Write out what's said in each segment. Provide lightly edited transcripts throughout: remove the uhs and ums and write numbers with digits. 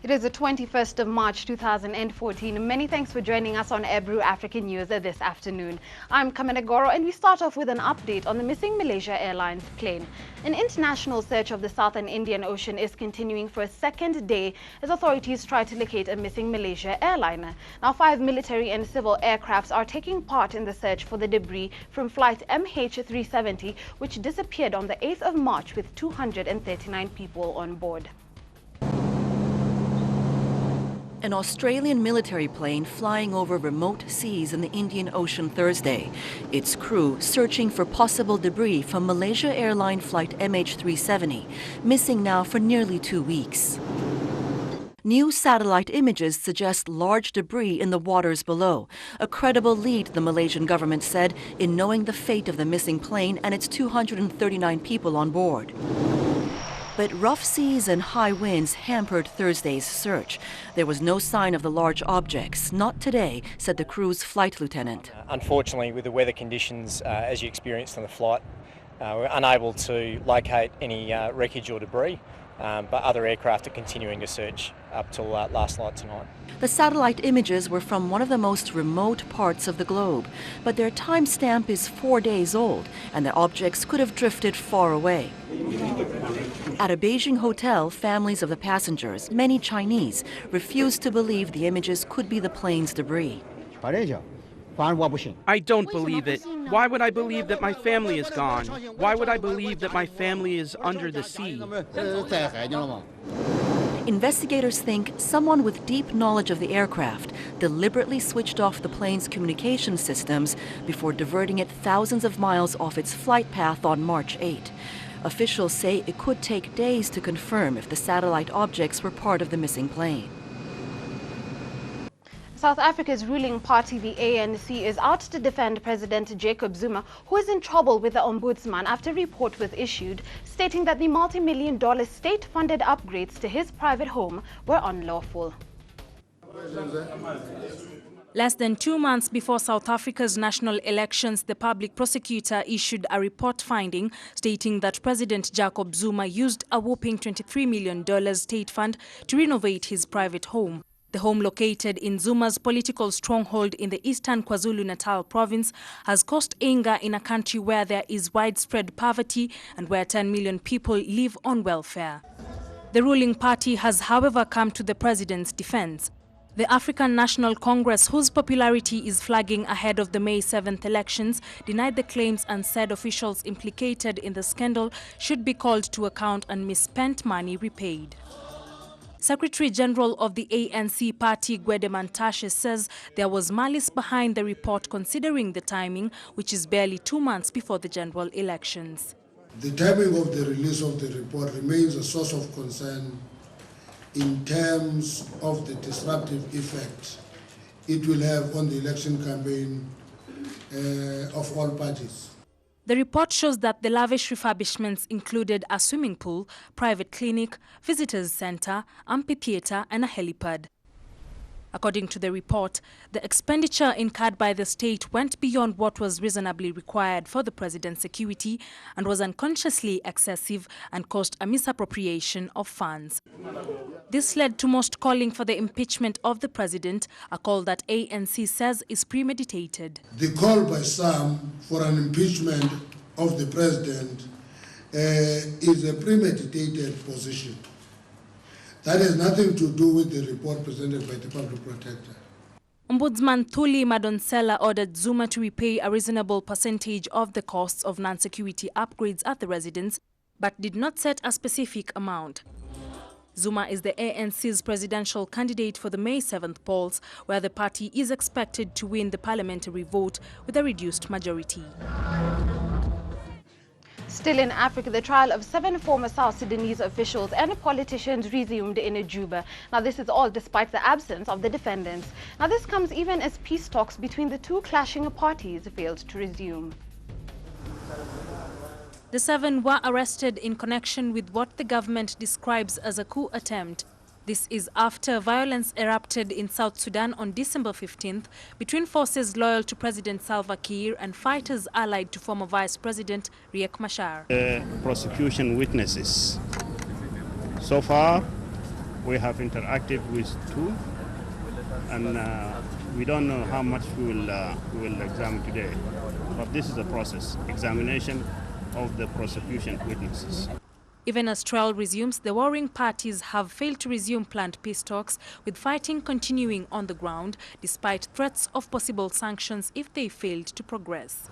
It is the 21st of March 2014. Many thanks for joining us on Ebru African News this afternoon. I'm Kamene Goro, and we start off with an update on the missing Malaysia Airlines plane. An international search of the Southern Indian Ocean is continuing for a second day as authorities try to locate a missing Malaysia airliner. Now, 5 military and civil aircrafts are taking part in the search for the debris from flight MH370, which disappeared on the 8th of March with 239 people on board. An Australian military plane flying over remote seas in the Indian Ocean Thursday. Its crew searching for possible debris from Malaysia Airline flight MH370, missing now for nearly 2 weeks. New satellite images suggest large debris in the waters below, a credible lead, the Malaysian government said, in knowing the fate of the missing plane and its 239 people on board. But rough seas and high winds hampered Thursday's search. There was no sign of the large objects. Not today, said the crew's flight lieutenant. Unfortunately, with the weather conditions, as you experienced on the flight, we're unable to locate any wreckage or debris, but other aircraft are continuing to search up till last night tonight. The satellite images were from one of the most remote parts of the globe, but their timestamp is 4 days old, and the objects could have drifted far away. At a Beijing hotel, families of the passengers, many Chinese, refused to believe the images could be the plane's debris. I don't believe it. Why would I believe that my family is gone? Why would I believe that my family is under the sea? Investigators think someone with deep knowledge of the aircraft deliberately switched off the plane's communication systems before diverting it thousands of miles off its flight path on March 8. Officials say it could take days to confirm if the satellite objects were part of the missing plane. South Africa's ruling party, the ANC, is out to defend President Jacob Zuma, who is in trouble with the Ombudsman after a report was issued stating that the multi-million-dollar state-funded upgrades to his private home were unlawful. Less than 2 months before South Africa's national elections, the public prosecutor issued a report finding stating that President Jacob Zuma used a whopping $23 million state fund to renovate his private home. The home, located in Zuma's political stronghold in the eastern KwaZulu-Natal province, has caused anger in a country where there is widespread poverty and where 10 million people live on welfare. The ruling party has, however, come to the president's defense. The African National Congress, whose popularity is flagging ahead of the May 7th elections, denied the claims and said officials implicated in the scandal should be called to account and misspent money repaid. Secretary General of the ANC party, Gwede Mantashe, says there was malice behind the report considering the timing, which is barely 2 months before the general elections. The timing of the release of the report remains a source of concern in terms of the disruptive effect it will have on the election campaign of all parties. The report shows that the lavish refurbishments included a swimming pool, private clinic, visitors center, amphitheater and a helipad. According to the report, the expenditure incurred by the state went beyond what was reasonably required for the president's security and was unconsciously excessive and caused a misappropriation of funds. This led to most calling for the impeachment of the president, a call that ANC says is premeditated. The call by some for an impeachment of the president is a premeditated position. That has nothing to do with the report presented by the public protector. Ombudsman Thuli Madonsela ordered Zuma to repay a reasonable percentage of the costs of non-security upgrades at the residence, but did not set a specific amount. Zuma is the ANC's presidential candidate for the May 7th polls, where the party is expected to win the parliamentary vote with a reduced majority. Still in Africa, the trial of 7 former South Sudanese officials and politicians resumed in Juba. Now, this is all despite the absence of the defendants. Now, this comes even as peace talks between the two clashing parties failed to resume. The 7 were arrested in connection with what the government describes as a coup attempt. This is after violence erupted in South Sudan on December 15th between forces loyal to President Salva Kiir and fighters allied to former Vice President Riek Machar. The prosecution witnesses so far We have interacted with two, and we don't know how much we will examine today. But this is a process, examination of the prosecution witnesses. Even as trial resumes, the warring parties have failed to resume planned peace talks, with fighting continuing on the ground despite threats of possible sanctions if they failed to progress.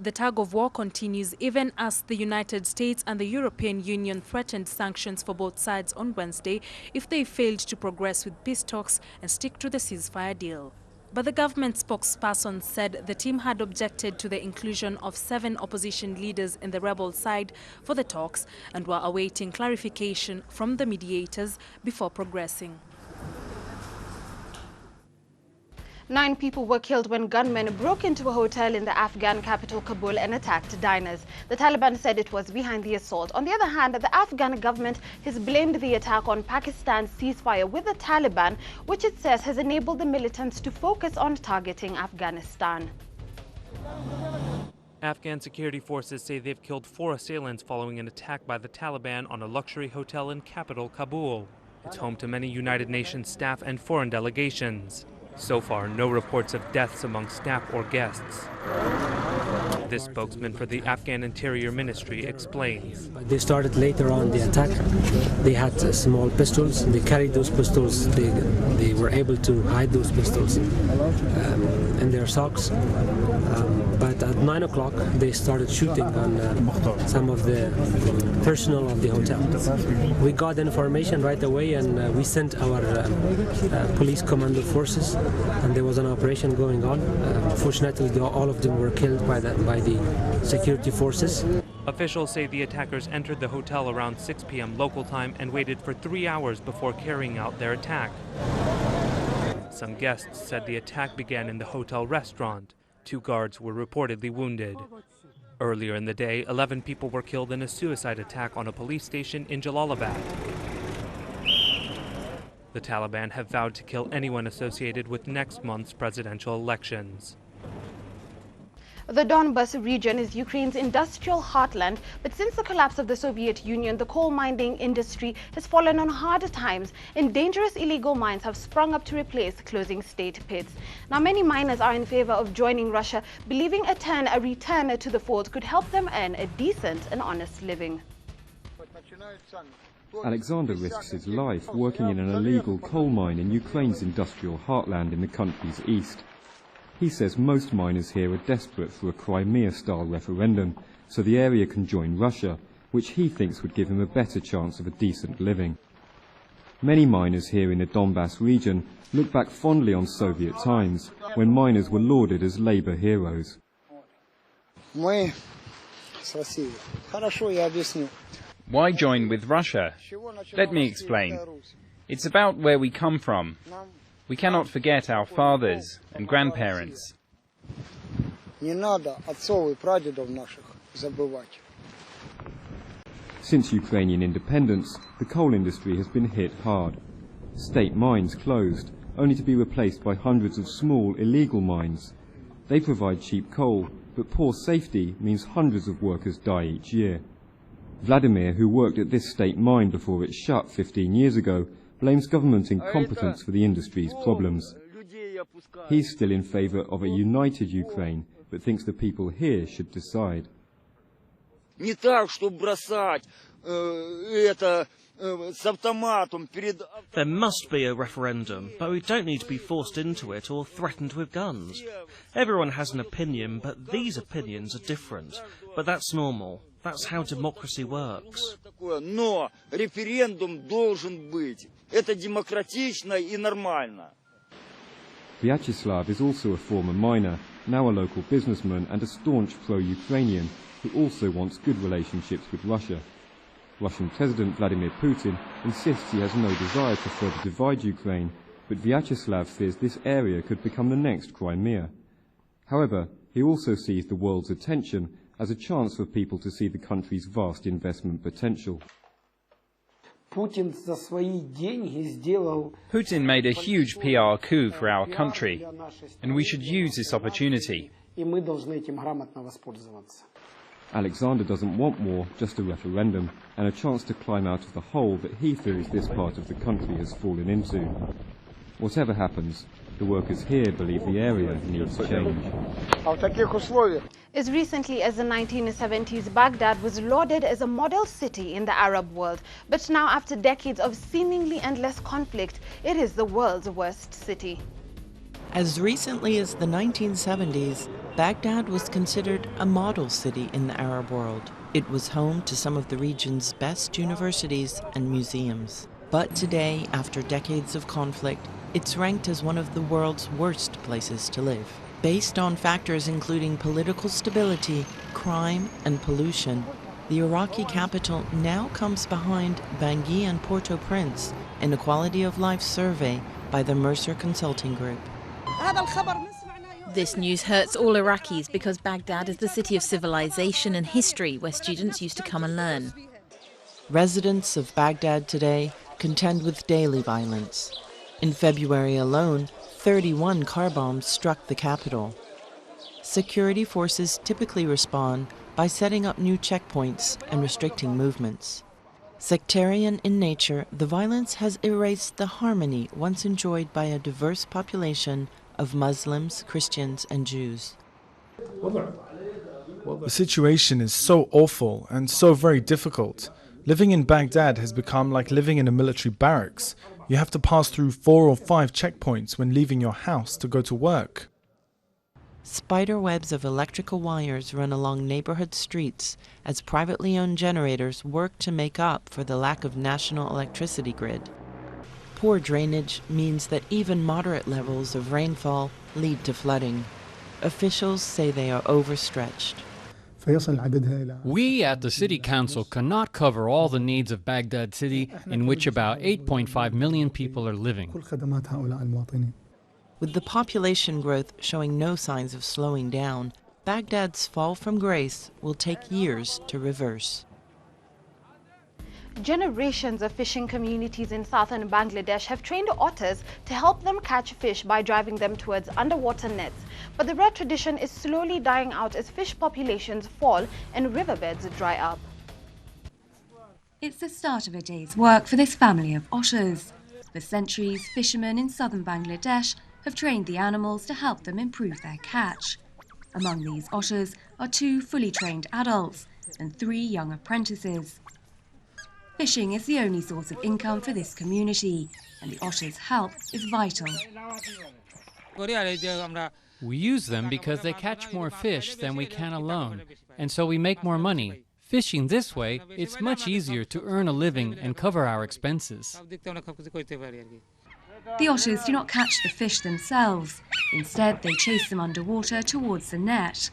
The tug of war continues even as the United States and the European Union threatened sanctions for both sides on Wednesday if they failed to progress with peace talks and stick to the ceasefire deal. But the government spokesperson said the team had objected to the inclusion of 7 opposition leaders in the rebel side for the talks and were awaiting clarification from the mediators before progressing. 9 people were killed when gunmen broke into a hotel in the Afghan capital Kabul and attacked diners. The Taliban said it was behind the assault. On the other hand, the Afghan government has blamed the attack on Pakistan's ceasefire with the Taliban, which it says has enabled the militants to focus on targeting Afghanistan. Afghan security forces say they've killed 4 assailants following an attack by the Taliban on a luxury hotel in capital Kabul. It's home to many United Nations staff and foreign delegations. So far, no reports of deaths among staff or guests. This spokesman for the Afghan Interior Ministry explains. They started later on the attack. They had small pistols. They carried those pistols. They were able to hide those pistols in their socks. But at 9 o'clock, they started shooting on some of the personnel of the hotel. We got information right away, and we sent our police commando forces, and there was an operation going on. Fortunately, all of them were killed by the security forces. Officials say the attackers entered the hotel around 6 p.m. local time and waited for 3 hours before carrying out their attack. Some guests said the attack began in the hotel restaurant. 2 guards were reportedly wounded. Earlier in the day, 11 people were killed in a suicide attack on a police station in Jalalabad. The Taliban have vowed to kill anyone associated with next month's presidential elections. The Donbas region is Ukraine's industrial heartland, but since the collapse of the Soviet Union, the coal mining industry has fallen on harder times, and dangerous illegal mines have sprung up to replace closing state pits. Now, many miners are in favor of joining Russia, believing a return to the fold could help them earn a decent and honest living. Alexander risks his life working in an illegal coal mine in Ukraine's industrial heartland in the country's east. He says most miners here are desperate for a Crimea-style referendum so the area can join Russia, which he thinks would give him a better chance of a decent living. Many miners here in the Donbas region look back fondly on Soviet times, when miners were lauded as labor heroes. Why join with Russia? Let me explain. It's about where we come from. We cannot forget our fathers and grandparents. Since Ukrainian independence, the coal industry has been hit hard. State mines closed, only to be replaced by hundreds of small, illegal mines. They provide cheap coal, but poor safety means hundreds of workers die each year. Vladimir, who worked at this state mine before it shut 15 years ago, blames government incompetence for the industry's problems. He's still in favour of a united Ukraine, but thinks the people here should decide. There must be a referendum, but we don't need to be forced into it or threatened with guns. Everyone has an opinion, but these opinions are different. But that's normal. That's how democracy works. Vyacheslav is also a former miner, now a local businessman and a staunch pro-Ukrainian who also wants good relationships with Russia. Russian President Vladimir Putin insists he has no desire to further divide Ukraine, but Vyacheslav fears this area could become the next Crimea. However, he also sees the world's attention as a chance for people to see the country's vast investment potential. Putin made a huge PR coup for our country, and we should use this opportunity. Alexander doesn't want war, just a referendum, and a chance to climb out of the hole that he fears this part of the country has fallen into. Whatever happens, the workers here believe the area needs change. As recently as the 1970s, Baghdad was lauded as a model city in the Arab world. But now, after decades of seemingly endless conflict, it is the world's worst city. As recently as the 1970s, Baghdad was considered a model city in the Arab world. It was home to some of the region's best universities and museums. But today, after decades of conflict, it's ranked as one of the world's worst places to live. Based on factors including political stability, crime, and pollution, the Iraqi capital now comes behind Bangui and Port-au-Prince in a quality of life survey by the Mercer Consulting Group. This news hurts all Iraqis because Baghdad is the city of civilization and history where students used to come and learn. Residents of Baghdad today contend with daily violence. In February alone, 31 car bombs struck the capital. Security forces typically respond by setting up new checkpoints and restricting movements. Sectarian in nature, the violence has erased the harmony once enjoyed by a diverse population of Muslims, Christians, and Jews. The situation is so awful and so very difficult. Living in Baghdad has become like living in a military barracks. You have to pass through 4 or 5 checkpoints when leaving your house to go to work. Spider webs of electrical wires run along neighborhood streets as privately owned generators work to make up for the lack of national electricity grid. Poor drainage means that even moderate levels of rainfall lead to flooding. Officials say they are overstretched. We at the City Council cannot cover all the needs of Baghdad City, in which about 8.5 million people are living. With the population growth showing no signs of slowing down, Baghdad's fall from grace will take years to reverse. Generations of fishing communities in southern Bangladesh have trained otters to help them catch fish by driving them towards underwater nets. But the rare tradition is slowly dying out as fish populations fall and riverbeds dry up. It's the start of a day's work for this family of otters. For centuries, fishermen in southern Bangladesh have trained the animals to help them improve their catch. Among these otters are 2 fully trained adults and 3 young apprentices. Fishing is the only source of income for this community, and the otters' help is vital. We use them because they catch more fish than we can alone, and so we make more money. Fishing this way, it's much easier to earn a living and cover our expenses. The otters do not catch the fish themselves. Instead, they chase them underwater towards the net.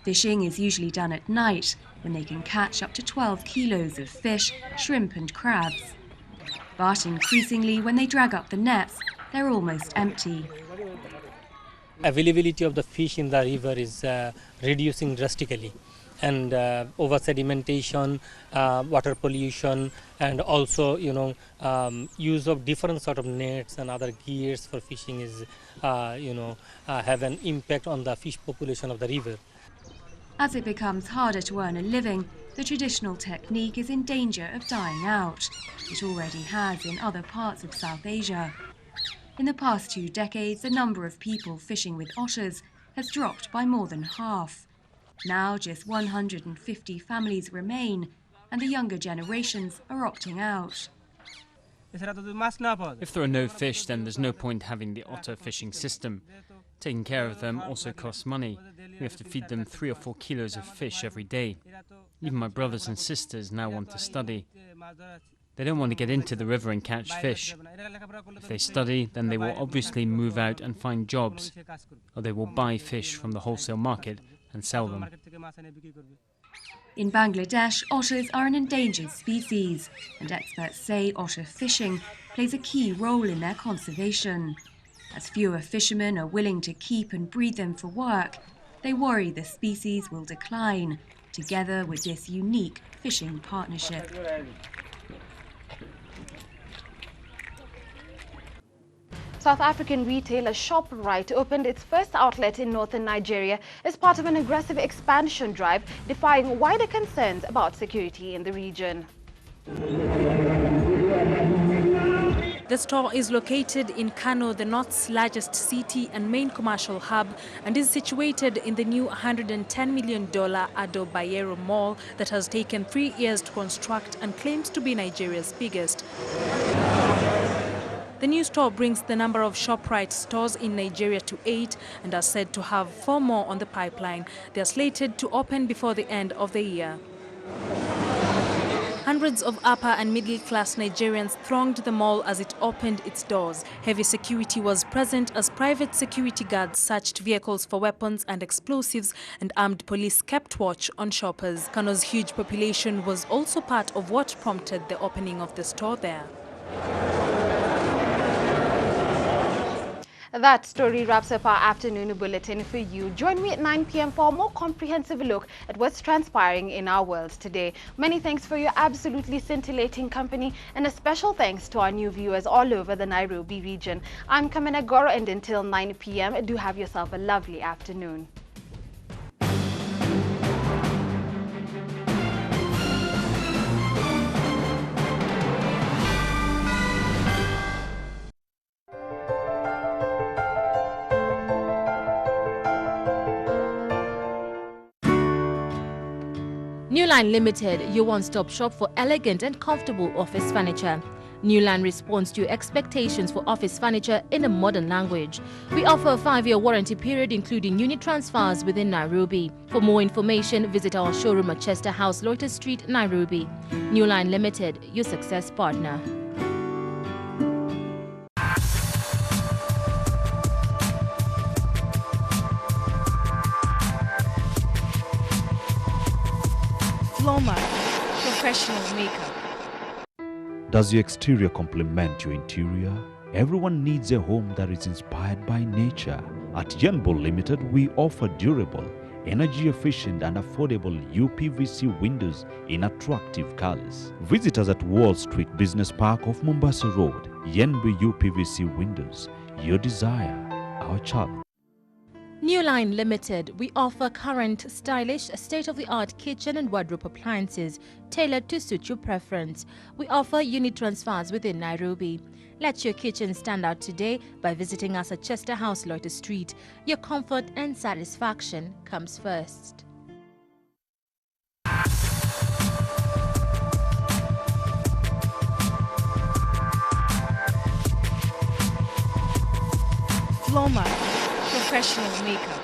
Fishing is usually done at night, when they can catch up to 12 kilos of fish, shrimp and crabs. But increasingly, when they drag up the nets, they're almost empty. Availability of the fish in the river is reducing drastically, and over sedimentation, water pollution, and also use of different sort of nets and other gears for fishing is have an impact on the fish population of the river. As it becomes harder to earn a living, the traditional technique is in danger of dying out. It already has in other parts of South Asia. In the past 2 decades, the number of people fishing with otters has dropped by more than half. Now just 150 families remain, and the younger generations are opting out. If there are no fish, then there's no point having the otter fishing system. Taking care of them also costs money. We have to feed them 3 or 4 kilos of fish every day. Even my brothers and sisters now want to study. They don't want to get into the river and catch fish. If they study, then they will obviously move out and find jobs, or they will buy fish from the wholesale market and sell them. In Bangladesh, otters are an endangered species, and experts say otter fishing plays a key role in their conservation. As fewer fishermen are willing to keep and breed them for work, they worry the species will decline, together with this unique fishing partnership. South African retailer ShopRite opened its first outlet in northern Nigeria as part of an aggressive expansion drive, defying wider concerns about security in the region. The store is located in Kano, the North's largest city and main commercial hub, and is situated in the new $110 million Ado Bayero Mall that has taken 3 years to construct and claims to be Nigeria's biggest. The new store brings the number of ShopRite stores in Nigeria to 8 and are said to have 4 more on the pipeline. They are slated to open before the end of the year. Hundreds of upper and middle-class Nigerians thronged the mall as it opened its doors. Heavy security was present as private security guards searched vehicles for weapons and explosives, and armed police kept watch on shoppers. Kano's huge population was also part of what prompted the opening of the store there. That story wraps up our afternoon bulletin for you. Join me at 9 p.m. for a more comprehensive look at what's transpiring in our world today. Many thanks for your absolutely scintillating company, and a special thanks to our new viewers all over the Nairobi region. I'm Kamene Goro, and until 9 p.m. do have yourself a lovely afternoon. Newline Limited, your one-stop shop for elegant and comfortable office furniture. Newline responds to your expectations for office furniture in a modern language. We offer a 5-year warranty period, including unit transfers within Nairobi. For more information, visit our showroom at Chester House, Lotus Street, Nairobi. Newline Limited, your success partner. Floma, professional makeup. Does your exterior complement your interior? Everyone needs a home that is inspired by nature. At Yenbo Limited, we offer durable, energy-efficient and affordable UPVC windows in attractive colors. Visit us at Wall Street Business Park off Mombasa Road. Yenbo UPVC windows, your desire, our challenge. Newline Limited, we offer current, stylish, state-of-the-art kitchen and wardrobe appliances tailored to suit your preference. We offer unit transfers within Nairobi. Let your kitchen stand out today by visiting us at Chester House, Lotus Street. Your comfort and satisfaction comes first. Floma, professional makeup.